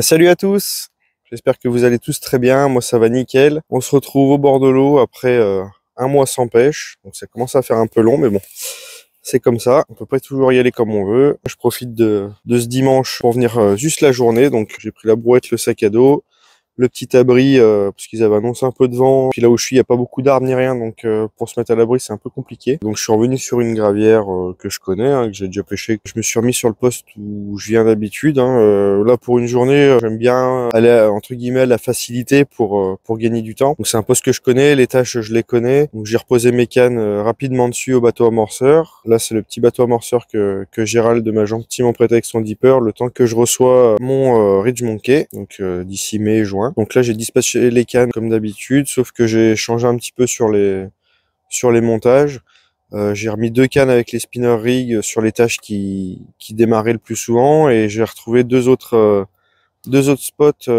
Salut à tous, j'espère que vous allez tous très bien, moi ça va nickel. On se retrouve au bord de l'eau après un mois sans pêche, donc ça commence à faire un peu long mais bon, c'est comme ça, on peut pas toujours y aller comme on veut. Je profite de ce dimanche pour venir juste la journée, donc j'ai pris la brouette, le sac à dos, le petit abri parce qu'ils avaient annoncé un peu de vent. Puis là où je suis, il n'y a pas beaucoup d'arbres ni rien, donc pour se mettre à l'abri, c'est un peu compliqué. Donc je suis revenu sur une gravière que je connais, hein, que j'ai déjà pêché. Je me suis remis sur le poste où je viens d'habitude. Là pour une journée, j'aime bien aller entre guillemets à la facilité pour gagner du temps. Donc c'est un poste que je connais, les tâches je les connais. Donc j'ai reposé mes cannes rapidement dessus au bateau amorceur. Là c'est le petit bateau amorceur que Gérald m'a gentiment prêté avec son dipper, le temps que je reçois mon Ridge Monkey, donc d'ici mai juin. Donc là j'ai dispatché les cannes comme d'habitude, sauf que j'ai changé un petit peu sur les montages. J'ai remis 2 cannes avec les spinner rigs sur les tâches qui démarraient le plus souvent, et j'ai retrouvé deux autres spots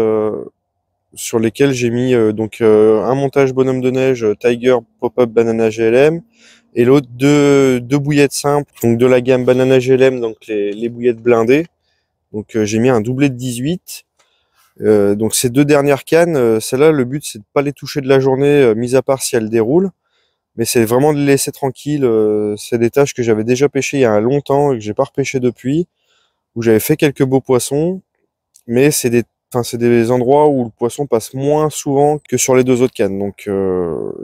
sur lesquels j'ai mis un montage bonhomme de neige Tiger Pop-Up Banana GLM, et l'autre deux bouillettes simples, donc de la gamme Banana GLM, donc les bouillettes blindées. Donc j'ai mis un doublé de 18. Donc ces 2 dernières cannes, celles-là, le but c'est de pas les toucher de la journée, mis à part si elles déroulent, mais c'est vraiment de les laisser tranquilles. C'est des tâches que j'avais déjà pêchées il y a longtemps et que j'ai pas repêché depuis, où j'avais fait quelques beaux poissons, mais c'est des endroits où le poisson passe moins souvent que sur les 2 autres cannes. Donc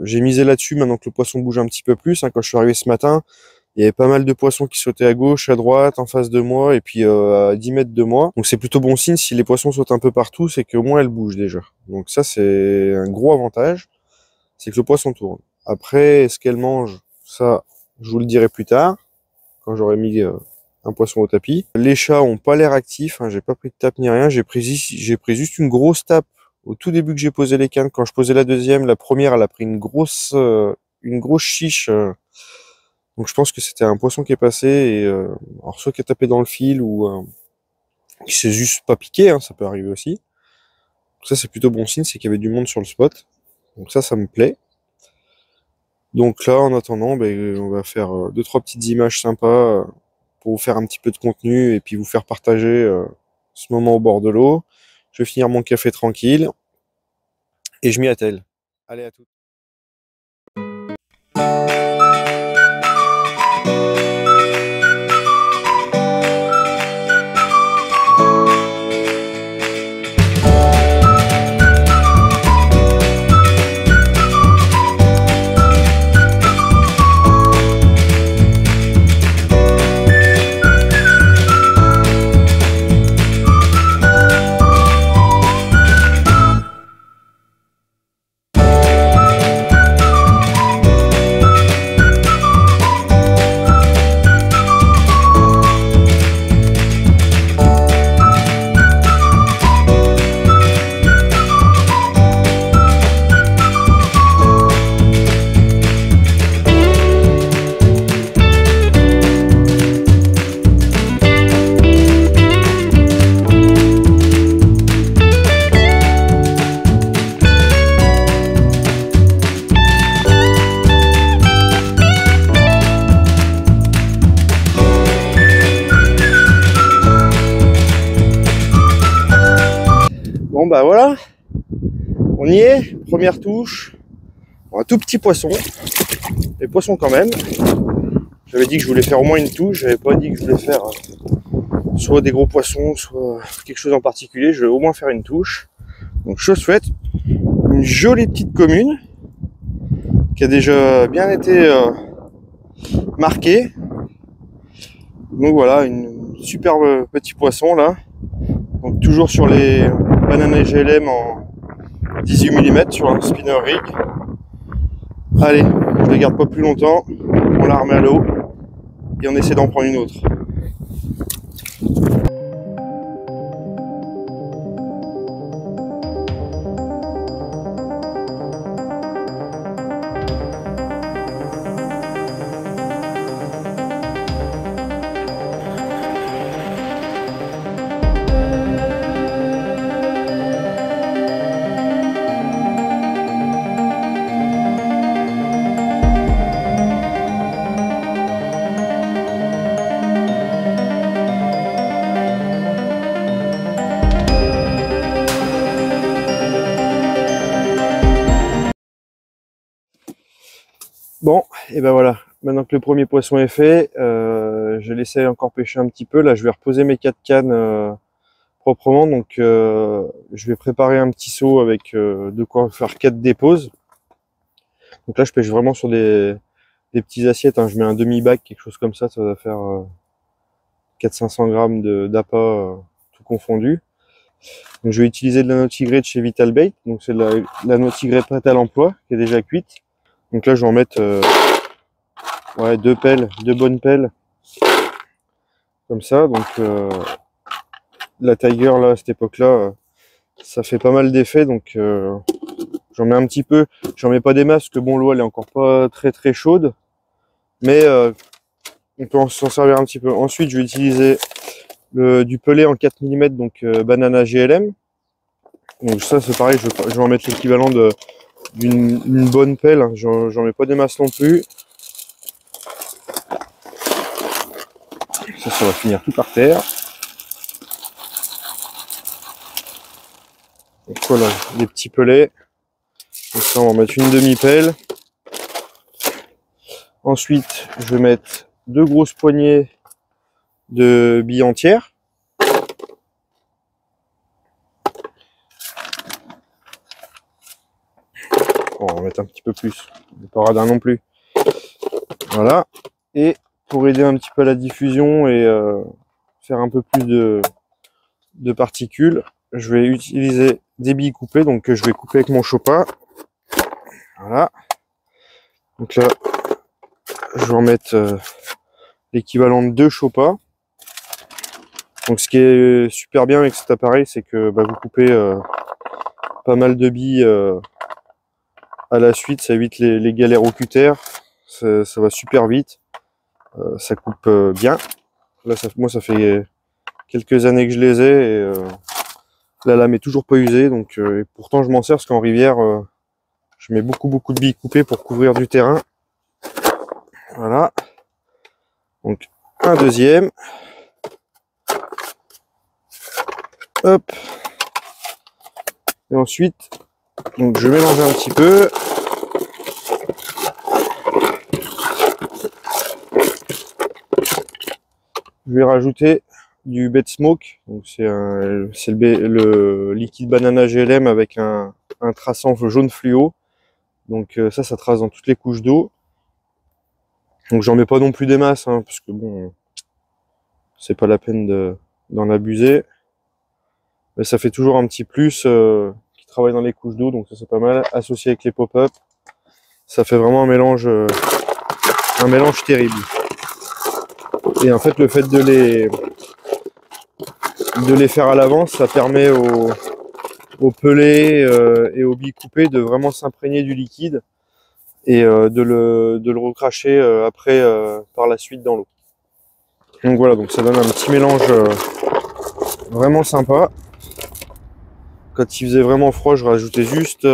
j'ai misé là-dessus maintenant que le poisson bouge un petit peu plus. Quand je suis arrivé ce matin, il y avait pas mal de poissons qui sautaient à gauche, à droite, en face de moi, et puis à 10 mètres de moi. Donc c'est plutôt bon signe. Si les poissons sautent un peu partout, c'est qu'au moins elles bougent déjà. Donc ça c'est un gros avantage, c'est que le poisson tourne. Après, ce qu'elle mange, ça, je vous le dirai plus tard, quand j'aurai mis un poisson au tapis. Les chats ont pas l'air actifs, hein, j'ai pas pris de tape ni rien, j'ai pris juste une grosse tape au tout début que j'ai posé les cannes. Quand je posais la deuxième, la première, elle a pris une grosse chiche. Donc je pense que c'était un poisson qui est passé, et alors soit qui a tapé dans le fil, ou qui s'est juste pas piqué, hein, ça peut arriver aussi. Donc ça c'est plutôt bon signe, c'est qu'il y avait du monde sur le spot. Donc ça me plaît. Donc là, en attendant, on va faire 2-3 petites images sympas pour vous faire un petit peu de contenu et puis vous faire partager ce moment au bord de l'eau. Je vais finir mon café tranquille et je m'y attelle. Allez, à tout. Bon bah voilà, on y est, première touche. Bon, un tout petit poisson, mais poisson quand même. J'avais dit que je voulais faire au moins une touche, j'avais pas dit que je voulais faire soit des gros poissons, soit quelque chose en particulier. Je vais au moins faire une touche. Donc chose faite, une jolie petite commune qui a déjà bien été marquée. Donc voilà, une superbe petit poisson là. Donc toujours sur les Banana GLM en 18 mm sur un spinner rig. Allez, je ne la garde pas plus longtemps, on la remet à l'eau et on essaie d'en prendre une autre. Bon, et ben voilà. Maintenant que le premier poisson est fait, je laissé encore pêcher un petit peu. Là, je vais reposer mes 4 cannes proprement. Donc, je vais préparer un petit seau avec de quoi faire 4 déposes. Donc là, je pêche vraiment sur des petites assiettes. Hein. Je mets un demi-bac, quelque chose comme ça. Ça va faire 400-500 grammes d'appât, tout confondu. Donc, je vais utiliser de la noix tigrée de chez Vitalbait. Donc, c'est de la noix tigrée prête à l'emploi, qui est déjà cuite. Donc là, je vais en mettre ouais, 2 pelles, 2 bonnes pelles. Comme ça. Donc, la Tiger, là, à cette époque-là, ça fait pas mal d'effets. Donc, j'en mets un petit peu. J'en mets pas des masses, parce que bon, l'eau, elle est encore pas très très chaude. Mais on peut s'en servir un petit peu. Ensuite, je vais utiliser du pellet en 4 mm, donc Banana GLM. Donc ça, c'est pareil, je vais en mettre l'équivalent d'une bonne pelle. Hein. J'en mets pas des masses non plus. Ça va finir tout par terre. Donc voilà, des petits pellets. Donc ça, on va en mettre une demi-pelle. Ensuite, je vais mettre 2 grosses poignées de billes entières. Bon, on va mettre un petit peu plus, pas radin non plus. Voilà. Et pour aider un petit peu à la diffusion et faire un peu plus de particules, je vais utiliser des billes coupées, donc que je vais couper avec mon chopin. Voilà. Donc là, je vais en mettre l'équivalent de 2 chopins. Donc ce qui est super bien avec cet appareil, c'est que vous coupez pas mal de billes à la suite, ça évite les galères au cutter, ça va super vite, ça coupe bien. Là, moi, ça fait quelques années que je les ai et la lame est toujours pas usée, donc et pourtant je m'en sers parce qu'en rivière, je mets beaucoup de billes coupées pour couvrir du terrain. Voilà. Donc un deuxième. Hop. Et ensuite, donc je mélange un petit peu. Je vais rajouter du bait smoke. Donc c'est le liquide banana GLM avec un traçant jaune fluo. Donc ça trace dans toutes les couches d'eau. Donc j'en mets pas non plus des masses, hein, parce que bon, c'est pas la peine d'en abuser. Mais ça fait toujours un petit plus qui travaille dans les couches d'eau, donc ça c'est pas mal. Associé avec les pop-up, ça fait vraiment un mélange terrible. Et en fait, le fait de les faire à l'avance, ça permet aux pelets et aux billes coupées de vraiment s'imprégner du liquide et de le recracher après par la suite dans l'eau. Donc voilà, donc ça donne un petit mélange vraiment sympa. Quand il faisait vraiment froid, je rajoutais juste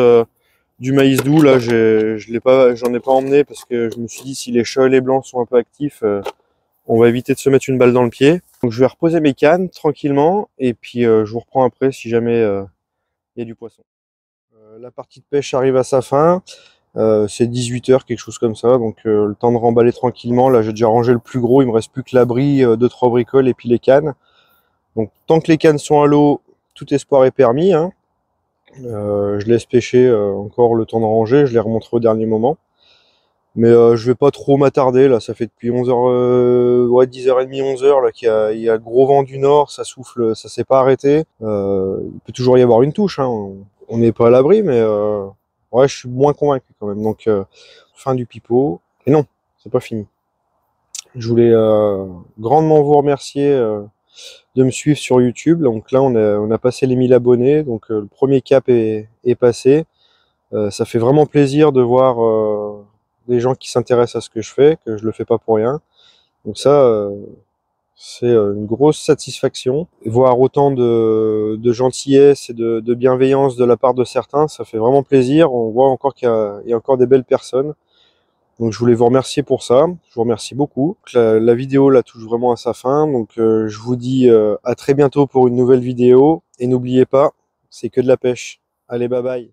du maïs doux. Là, j'en ai pas emmené parce que je me suis dit si les chats et les blancs sont un peu actifs, on va éviter de se mettre une balle dans le pied. Donc je vais reposer mes cannes tranquillement et puis je vous reprends après si jamais il y a du poisson. La partie de pêche arrive à sa fin. C'est 18 h, quelque chose comme ça. Donc le temps de remballer tranquillement. Là, j'ai déjà rangé le plus gros. Il me reste plus que l'abri, 2-3 bricoles et puis les cannes. Donc tant que les cannes sont à l'eau, tout espoir est permis. Hein. Je laisse pêcher encore le temps de ranger. Je les remonterai au dernier moment. Mais je vais pas trop m'attarder. Là, ça fait depuis 11h, ouais, 10h30, 11h là qu'il y a gros vent du nord. Ça souffle, ça s'est pas arrêté. Il peut toujours y avoir une touche. Hein. On n'est pas à l'abri, mais ouais, je suis moins convaincu quand même. Donc fin du pipeau. Et non, c'est pas fini. Je voulais grandement vous remercier de me suivre sur YouTube. Donc là, on a passé les 1000 abonnés. Donc le premier cap est passé. Ça fait vraiment plaisir de voir des gens qui s'intéressent à ce que je fais, que je le fais pas pour rien. Donc ça, c'est une grosse satisfaction. Voir autant de gentillesse et de bienveillance de la part de certains, ça fait vraiment plaisir. On voit encore qu'il y a encore des belles personnes. Donc je voulais vous remercier pour ça. Je vous remercie beaucoup. La vidéo là touche vraiment à sa fin. Donc je vous dis à très bientôt pour une nouvelle vidéo. Et n'oubliez pas, c'est que de la pêche. Allez, bye bye.